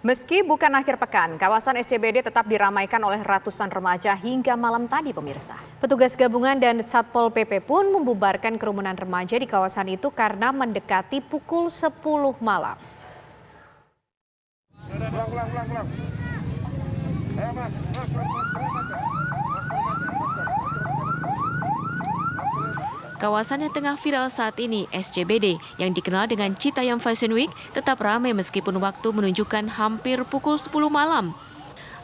Meski bukan akhir pekan, kawasan SCBD tetap diramaikan oleh ratusan remaja hingga malam tadi, pemirsa. Petugas gabungan dan Satpol PP pun membubarkan kerumunan remaja di kawasan itu karena mendekati pukul 10 malam. Kawasan yang tengah viral saat ini, SCBD, yang dikenal dengan Citayam Fashion Week, tetap ramai meskipun waktu menunjukkan hampir pukul 10 malam.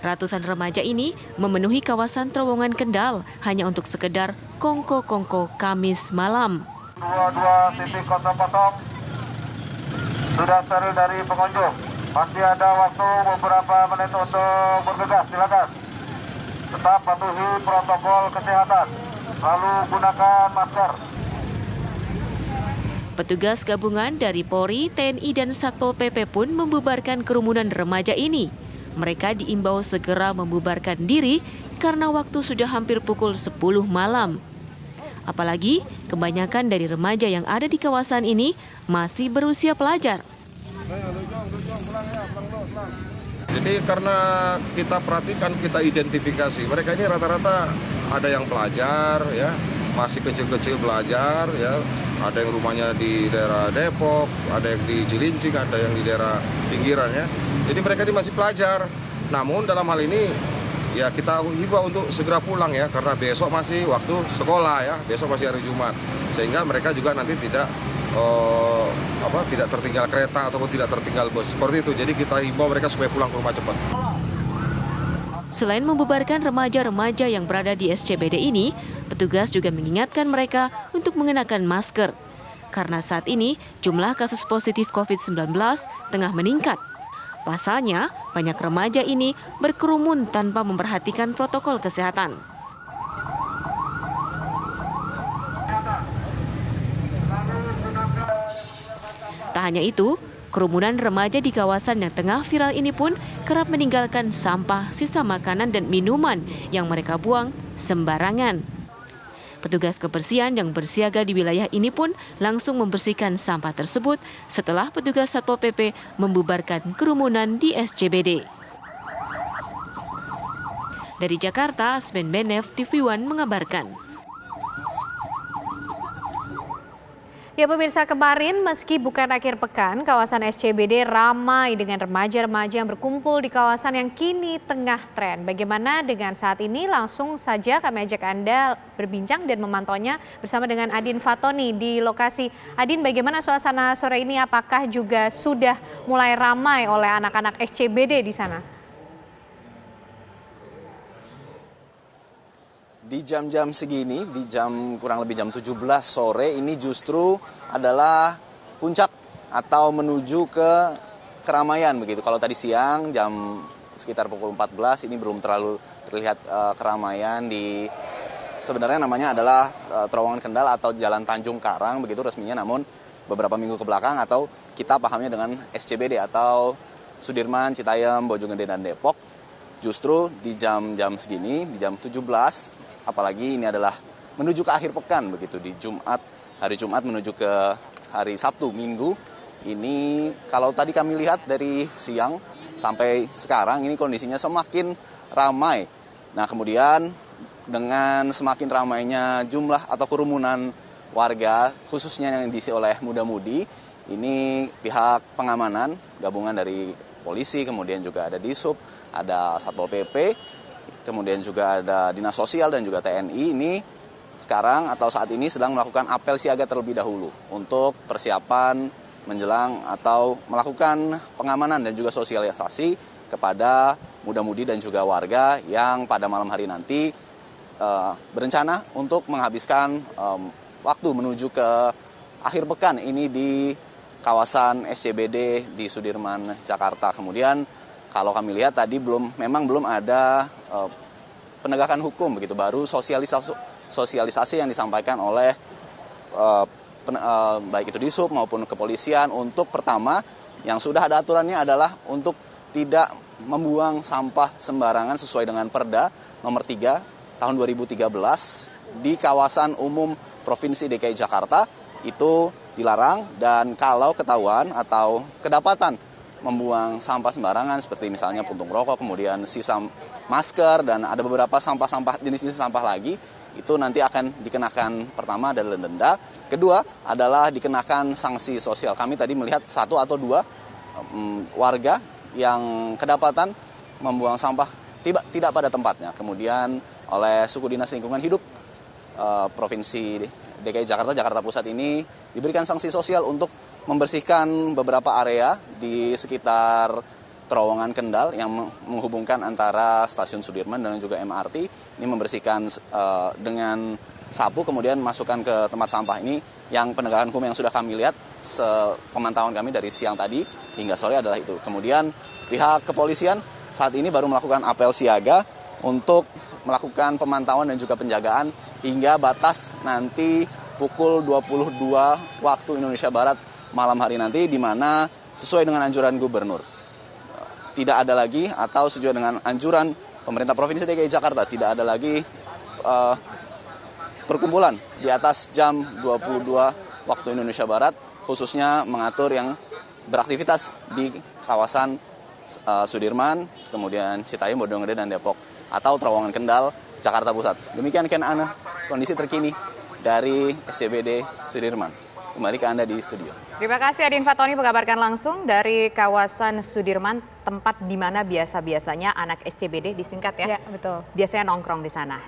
Ratusan remaja ini memenuhi kawasan Terowongan Kendal hanya untuk sekedar kongko-kongko Kamis malam. 22.00 sudah steril dari pengunjung. Masih ada waktu beberapa menit untuk bergegas, silakan. Tetap patuhi protokol kesehatan, lalu gunakan masker. Petugas gabungan dari Polri, TNI, dan Satpol PP pun membubarkan kerumunan remaja ini. Mereka diimbau segera membubarkan diri karena waktu sudah hampir pukul 10 malam. Apalagi kebanyakan dari remaja yang ada di kawasan ini masih berusia pelajar. Jadi karena kita perhatikan, kita identifikasi, mereka ini rata-rata ada yang pelajar, ya, masih kecil-kecil belajar, ya, ada yang rumahnya di daerah Depok, ada yang di Cilincing, ada yang di daerah pinggiran, ya. Jadi mereka ini masih pelajar. Namun dalam hal ini ya kita himbau untuk segera pulang, ya, karena besok masih waktu sekolah, ya, besok masih hari Jumat, sehingga mereka juga nanti tidak tertinggal kereta ataupun tidak tertinggal bus seperti itu. Jadi kita himbau mereka supaya pulang ke rumah cepat. Selain membubarkan remaja-remaja yang berada di SCBD ini, petugas juga mengingatkan mereka untuk mengenakan masker. Karena saat ini jumlah kasus positif COVID-19 tengah meningkat. Pasalnya, banyak remaja ini berkerumun tanpa memperhatikan protokol kesehatan. Tak hanya itu, kerumunan remaja di kawasan yang tengah viral ini pun kerap meninggalkan sampah, sisa makanan dan minuman yang mereka buang sembarangan. Petugas kebersihan yang bersiaga di wilayah ini pun langsung membersihkan sampah tersebut setelah petugas Satpol PP membubarkan kerumunan di SCBD. Dari Jakarta, Sven Benef, TV One mengabarkan. Ya pemirsa, kemarin meski bukan akhir pekan, kawasan SCBD ramai dengan remaja-remaja yang berkumpul di kawasan yang kini tengah tren. Bagaimana dengan saat ini? Langsung saja kami ajak Anda berbincang dan memantaunya bersama dengan Adin Fatoni di lokasi. Adin, bagaimana suasana sore ini? Apakah juga sudah mulai ramai oleh anak-anak SCBD di sana? Di jam-jam segini, di jam kurang lebih jam 17 sore ini justru adalah puncak atau menuju ke keramaian begitu. Kalau tadi siang jam sekitar pukul 14 ini belum terlalu terlihat keramaian di sebenarnya namanya adalah Terowongan Kendal atau Jalan Tanjung Karang begitu resminya, namun beberapa minggu ke belakang atau kita pahamnya dengan SCBD atau Sudirman, Citayam, Bojonggede dan Depok. Justru di jam-jam segini, di jam 17 apalagi ini adalah menuju ke akhir pekan begitu, di hari Jumat menuju ke hari Sabtu, Minggu. Ini kalau tadi kami lihat dari siang sampai sekarang ini kondisinya semakin ramai. Nah kemudian dengan semakin ramainya jumlah atau kerumunan warga khususnya yang diisi oleh muda-mudi, ini pihak pengamanan gabungan dari polisi, kemudian juga ada Dishub, ada Satpol PP, kemudian juga ada Dinas Sosial dan juga TNI ini sekarang atau saat ini sedang melakukan apel siaga terlebih dahulu untuk persiapan menjelang atau melakukan pengamanan dan juga sosialisasi kepada muda-mudi dan juga warga yang pada malam hari nanti berencana untuk menghabiskan waktu menuju ke akhir pekan ini di kawasan SCBD di Sudirman, Jakarta. Kemudian kalau kami lihat tadi memang belum ada penegakan hukum begitu, baru sosialisasi yang disampaikan oleh baik itu Dishub maupun kepolisian. Untuk pertama yang sudah ada aturannya adalah untuk tidak membuang sampah sembarangan sesuai dengan Perda nomor 3 tahun 2013 di kawasan umum Provinsi DKI Jakarta itu dilarang, dan kalau ketahuan atau kedapatan membuang sampah sembarangan seperti misalnya puntung rokok, kemudian sisa masker, dan ada beberapa sampah-sampah jenis-jenis sampah lagi, itu nanti akan dikenakan, pertama adalah denda, kedua adalah dikenakan sanksi sosial. Kami tadi melihat 1 atau 2 warga yang kedapatan membuang sampah tidak pada tempatnya. Kemudian oleh suku dinas lingkungan hidup Provinsi DKI Jakarta Pusat ini diberikan sanksi sosial untuk membersihkan beberapa area di sekitar terowongan Kendal yang menghubungkan antara stasiun Sudirman dan juga MRT. Ini membersihkan dengan sapu, kemudian masukkan ke tempat sampah. Ini yang penegakan hukum yang sudah kami lihat, pemantauan kami dari siang tadi hingga sore adalah itu. Kemudian pihak kepolisian saat ini baru melakukan apel siaga untuk melakukan pemantauan dan juga penjagaan hingga batas nanti pukul 22 waktu Indonesia Barat malam hari nanti, di mana sesuai dengan anjuran gubernur tidak ada lagi, atau sesuai dengan anjuran pemerintah Provinsi DKI Jakarta tidak ada lagi perkumpulan di atas jam 22 waktu Indonesia Barat, khususnya mengatur yang beraktivitas di kawasan Sudirman, kemudian Citayam, Bojonggede, dan Depok, atau terowongan Kendal, Jakarta Pusat. Demikian Ken Ana, kondisi terkini dari SCBD Sudirman. Kembali ke Anda di studio. Terima kasih Adin Fatoni mengabarkan langsung dari kawasan Sudirman, tempat di mana biasanya anak SCBD, disingkat ya? Ya, betul. Biasanya nongkrong di sana.